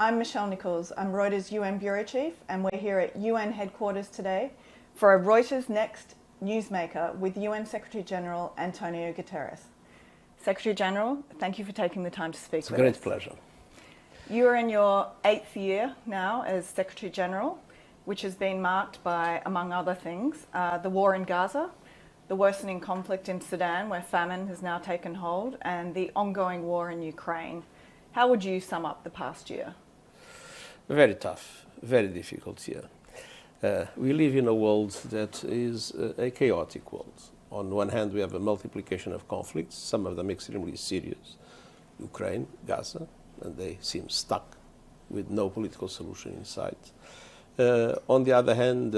I'm Michelle Nichols. I'm Reuters UN Bureau Chief, and we're here at UN headquarters today for a Reuters Next Newsmaker with UN Secretary General Antonio Guterres. Secretary General, thank you for taking the time to speak with us. It's a great pleasure. You are in your 8th year now as Secretary General, which has been marked by, among other things, the war in Gaza, the worsening conflict in Sudan, where famine has now taken hold, and the ongoing war in Ukraine. How would you sum up the past year? Very tough, very difficult year. We live in a world that is a chaotic world. On one hand, we have a multiplication of conflicts, some of them extremely serious. Ukraine, Gaza, and they seem stuck with no political solution in sight. On the other hand,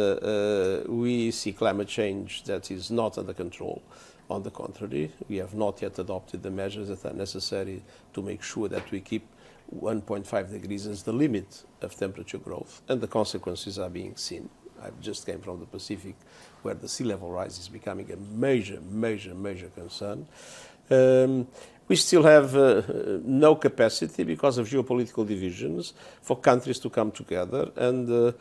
we see climate change that is not under control. On the contrary, we have not yet adopted the measures that are necessary to make sure that we keep 1.5 degrees as the limit of temperature growth, and the consequences are being seen. I just came from the Pacific, where the sea level rise is becoming a major concern. We still have no capacity, because of geopolitical divisions, for countries to come together and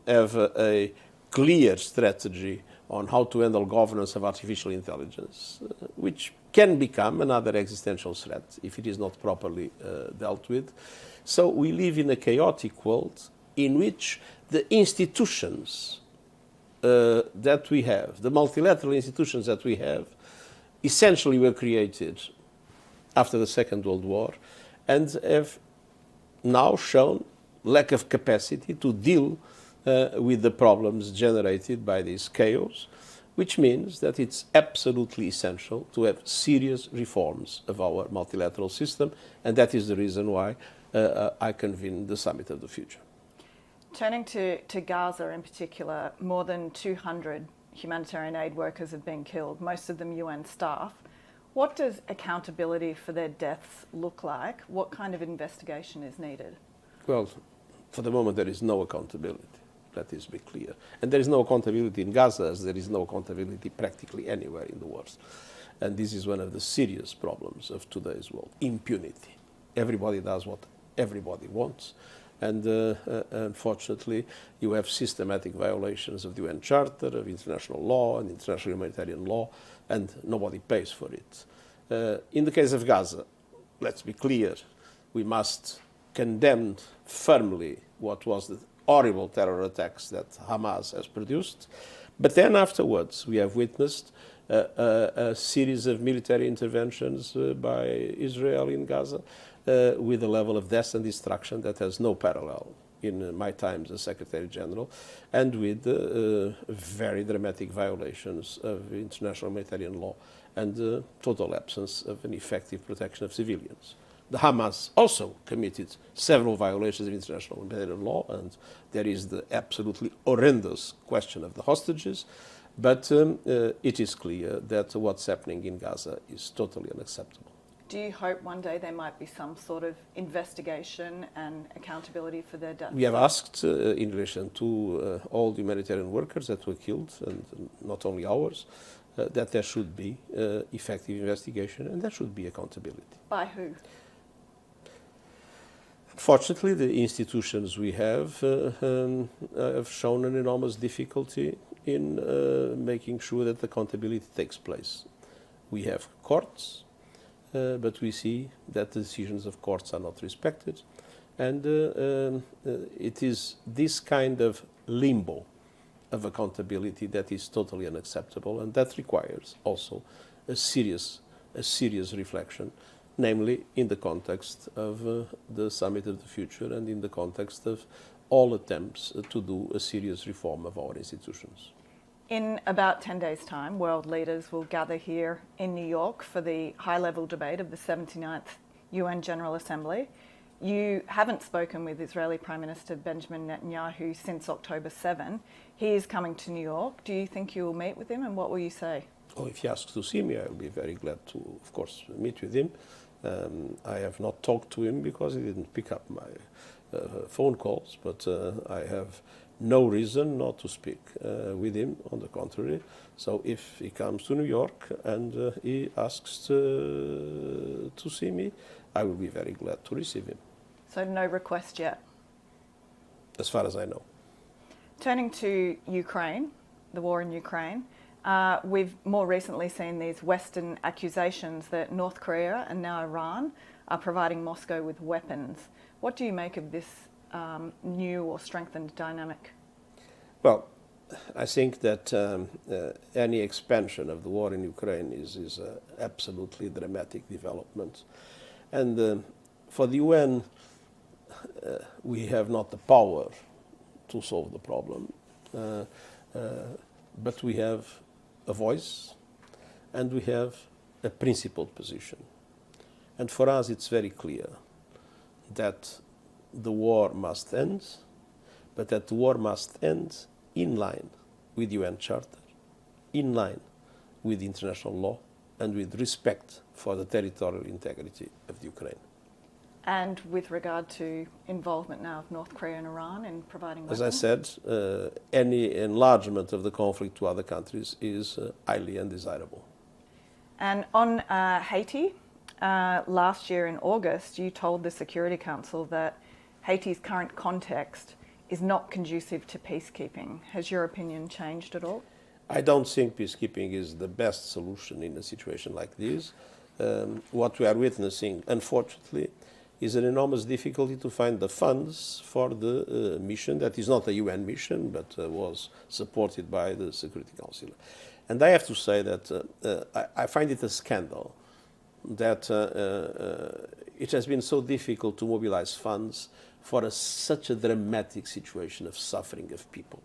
have a clear strategy on how to handle governance of artificial intelligence, which can become another existential threat if it is not properly dealt with. So we live in a chaotic world in which the institutions that we have, the multilateral institutions that we have, essentially were created after the Second World War and have now shown lack of capacity to deal with the problems generated by this chaos, which means that it's absolutely essential to have serious reforms of our multilateral system, and that is the reason why I convened the Summit of the Future. Turning to Gaza in particular, more than 200 humanitarian aid workers have been killed, most of them UN staff. What does accountability for their deaths look like? What kind of investigation is needed? Well, for the moment there is no accountability. Let us be clear. And there is no accountability in Gaza, as there is no accountability practically anywhere in the world. And this is one of the serious problems of today's world: impunity. Everybody does what everybody wants. And unfortunately, you have systematic violations of the UN Charter, of international law and international humanitarian law, and nobody pays for it. In the case of Gaza, let's be clear, we must condemn firmly what was the horrible terror attacks that Hamas has produced. But then afterwards, we have witnessed a series of military interventions by Israel in Gaza with a level of death and destruction that has no parallel in my time as Secretary General, and with very dramatic violations of international humanitarian law and total absence of an effective protection of civilians. The Hamas also committed several violations of international humanitarian law, and there is the absolutely horrendous question of the hostages. But it is clear that what's happening in Gaza is totally unacceptable. Do you hope one day there might be some sort of investigation and accountability for their deaths? We have asked, in relation to all the humanitarian workers that were killed, and not only ours, that there should be effective investigation and there should be accountability. By who? Fortunately, the institutions we have shown an enormous difficulty in making sure that accountability takes place. We have courts, but we see that the decisions of courts are not respected. And it is this kind of limbo of accountability that is totally unacceptable, and that requires also a serious reflection, namely in the context of the Summit of the Future and in the context of all attempts to do a serious reform of our institutions. In about 10 days' time, world leaders will gather here in New York for the high-level debate of the 79th UN General Assembly. You haven't spoken with Israeli Prime Minister Benjamin Netanyahu since October 7. He is coming to New York. Do you think you will meet with him, and what will you say? Oh, if he asks to see me, I will be very glad to, of course, meet with him. I have not talked to him because he didn't pick up my phone calls, but I have no reason not to speak with him, on the contrary. So if he comes to New York and he asks to see me, I will be very glad to receive him. So no request yet? As far as I know. Turning to Ukraine, the war in Ukraine, we've more recently seen these Western accusations that North Korea and now Iran are providing Moscow with weapons. What do you make of this new or strengthened dynamic? Well, I think that any expansion of the war in Ukraine is absolutely dramatic development. And for the UN, we have not the power to solve the problem, but we have a voice and we have a principled position. And for us it's very clear that the war must end, but that the war must end in line with the UN Charter, in line with international law, and with respect for the territorial integrity of the Ukraine. And with regard to involvement now of North Korea and Iran in providing weapons? As I said, any enlargement of the conflict to other countries is highly undesirable. And on Haiti, last year in August, you told the Security Council that Haiti's current context is not conducive to peacekeeping. Has your opinion changed at all? I don't think peacekeeping is the best solution in a situation like this. What we are witnessing, unfortunately, is an enormous difficulty to find the funds for the mission that is not a UN mission, but was supported by the Security Council. And I have to say that I find it a scandal that it has been so difficult to mobilize funds for such a dramatic situation of suffering of people.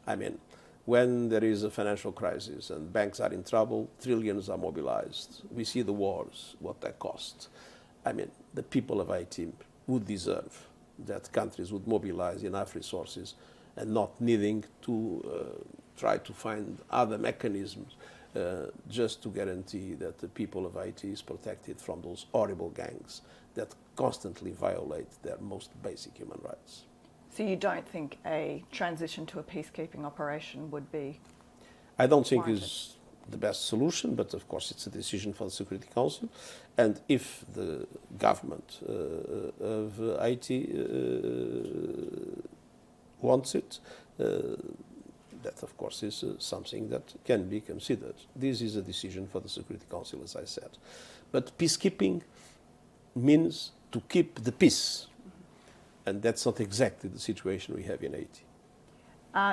I mean, when there is a financial crisis and banks are in trouble, trillions are mobilized. We see the wars, what they cost. I mean, the people of Haiti would deserve that countries would mobilize enough resources and not needing to try to find other mechanisms just to guarantee that the people of Haiti is protected from those horrible gangs that constantly violate their most basic human rights. So you don't think a transition to a peacekeeping operation would be I don't think warranted? is the best solution, but of course it's a decision for the Security Council. And if the government of Haiti wants it, that of course is something that can be considered. This is a decision for the Security Council, as I said. But peacekeeping means to keep the peace. And that's not exactly the situation we have in Haiti.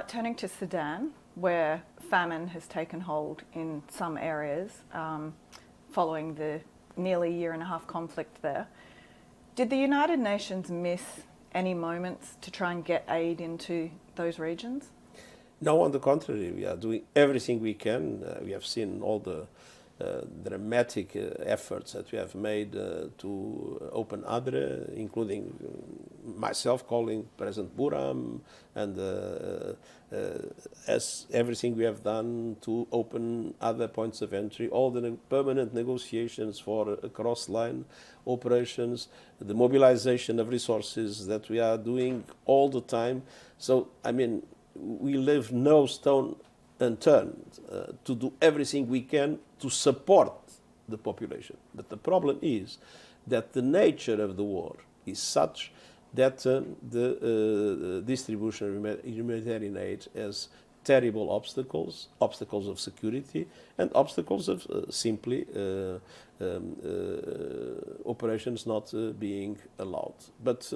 Turning to Sudan, where famine has taken hold in some areas following the nearly year-and-a-half conflict there. Did the United Nations miss any moments to try and get aid into those regions? No, on the contrary, we are doing everything we can. We have seen all the dramatic efforts that we have made to open Adre, including myself calling President Buram, and as everything we have done to open other points of entry, all the permanent negotiations for cross-line operations, the mobilization of resources that we are doing all the time. So, I mean, we leave no stone unturned to do everything we can to support the population. But the problem is that the nature of the war is such that the distribution of humanitarian aid has terrible obstacles, obstacles of security, and obstacles of simply operations not being allowed. But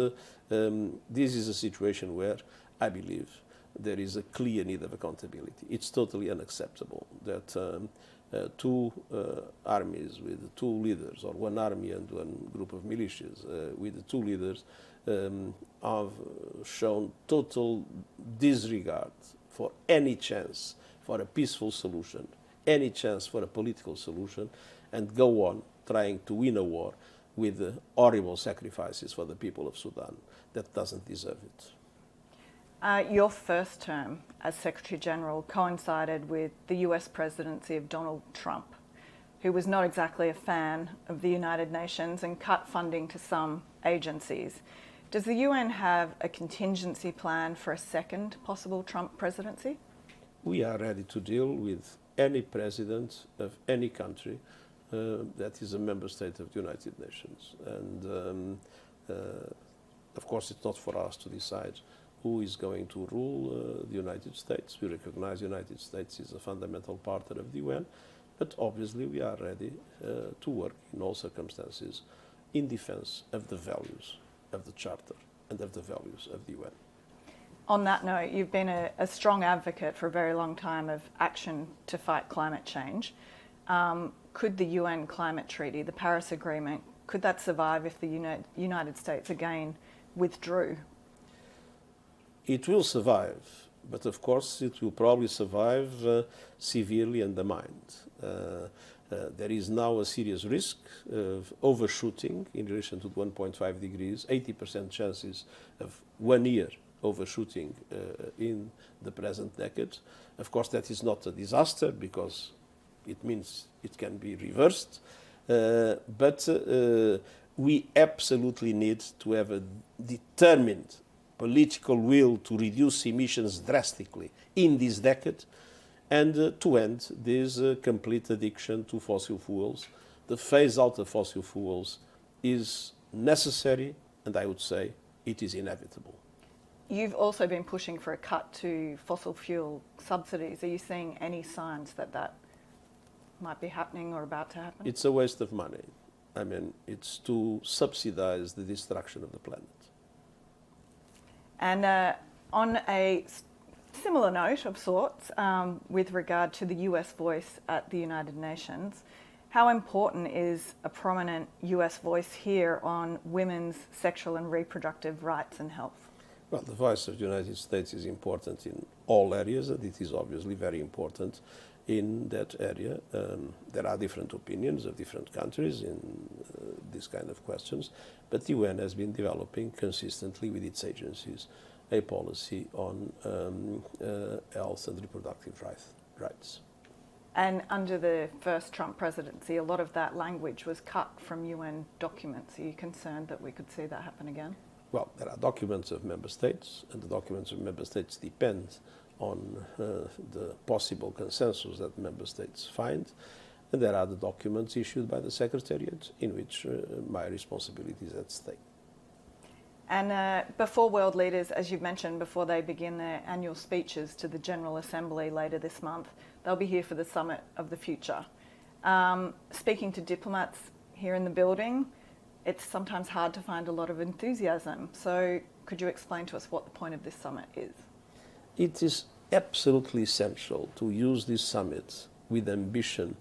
this is a situation where I believe there is a clear need of accountability. It's totally unacceptable that two armies with two leaders, or one army and one group of militias with the two leaders, have shown total disregard for any chance for a peaceful solution, any chance for a political solution, and go on trying to win a war with horrible sacrifices for the people of Sudan that doesn't deserve it. Your first term as Secretary General coincided with the US presidency of Donald Trump, who was not exactly a fan of the United Nations and cut funding to some agencies. Does the UN have a contingency plan for a second possible Trump presidency? We are ready to deal with any president of any country that is a member state of the United Nations. And Of course, it's not for us to decide who is going to rule the United States. We recognize the United States is a fundamental partner of the UN, but obviously we are ready to work in all circumstances in defense of the values of the Charter and of the values of the UN. On that note, you've been a strong advocate for a very long time of action to fight climate change. Could the UN climate treaty, the Paris Agreement, could that survive if the United States again withdrew? It will survive, but of course it will probably survive severely undermined. There is now a serious risk of overshooting in relation to 1.5 degrees, 80% chances of 1 year overshooting in the present decade. Of course, that is not a disaster because it means it can be reversed, but we absolutely need to have a determined political will to reduce emissions drastically in this decade and to end this complete addiction to fossil fuels. The phase out of fossil fuels is necessary, and I would say it is inevitable. You've also been pushing for a cut to fossil fuel subsidies. Are you seeing any signs that that might be happening or about to happen? It's a waste of money. I mean, it's to subsidize the destruction of the planet. And on a similar note of sorts, with regard to the US voice at the United Nations, how important is a prominent US voice here on women's sexual and reproductive rights and health? Well, the voice of the United States is important in all areas, and it is obviously very important in that area. There are different opinions of different countries in these kind of questions, but the UN has been developing consistently with its agencies a policy on health and reproductive rights. And under the first Trump presidency, a lot of that language was cut from UN documents. Are you concerned that we could see that happen again? Well, there are documents of member states, and the documents of member states depend on the possible consensus that member states find. And there are the documents issued by the Secretariat in which my responsibility is at stake. And before world leaders, as you've mentioned, before they begin their annual speeches to the General Assembly later this month, they'll be here for the Summit of the Future. Speaking to diplomats here in the building, it's sometimes hard to find a lot of enthusiasm. So could you explain to us what the point of this summit is? It is absolutely essential to use this summit with ambition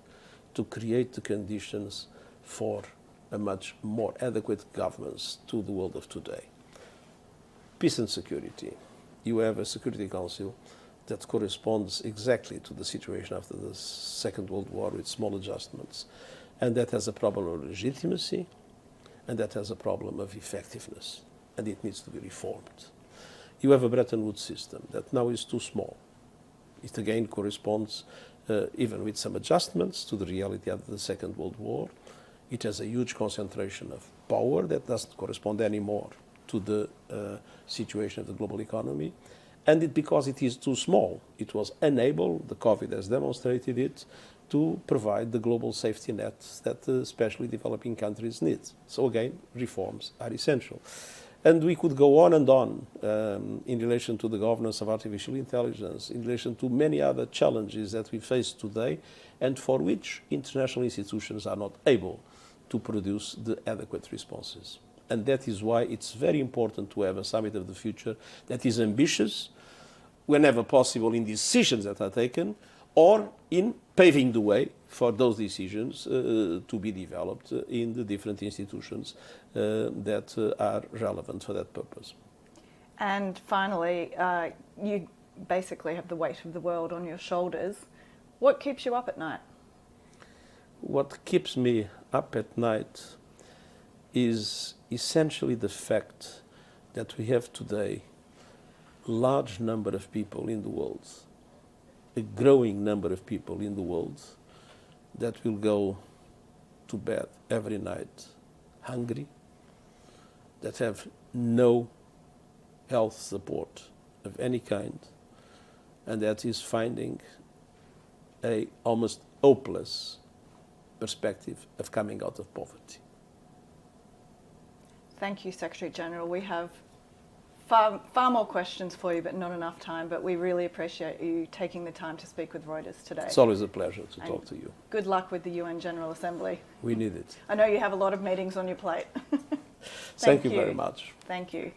to create the conditions for a much more adequate governance to the world of today. Peace and security. You have a Security Council that corresponds exactly to the situation after the Second World War with small adjustments, and that has a problem of legitimacy, and that has a problem of effectiveness, and it needs to be reformed. You have a Bretton Woods system that now is too small. It again corresponds, even with some adjustments, to the reality of the Second World War. It has a huge concentration of power that doesn't correspond anymore to the situation of the global economy. And because it is too small, it was unable, the COVID has demonstrated it, to provide the global safety net that especially developing countries need. So again, reforms are essential. And we could go on and on in relation to the governance of artificial intelligence, in relation to many other challenges that we face today, and for which international institutions are not able to produce the adequate responses. And that is why it's very important to have a summit of the future that is ambitious, whenever possible, in decisions that are taken, or in paving the way for those decisions to be developed in the different institutions that are relevant for that purpose. And finally, you basically have the weight of the world on your shoulders. What keeps you up at night? What keeps me up at night is essentially the fact that we have today a large number of people in the world, a growing number of people in the world that will go to bed every night hungry, that have no health support of any kind, and that is finding a almost hopeless perspective of coming out of poverty. Thank you, Secretary General. We have far more questions for you, but not enough time. But we really appreciate you taking the time to speak with Reuters today. It's always a pleasure to talk to you. Good luck with the UN General Assembly. We need it. I know you have a lot of meetings on your plate. Thank you very much. Thank you.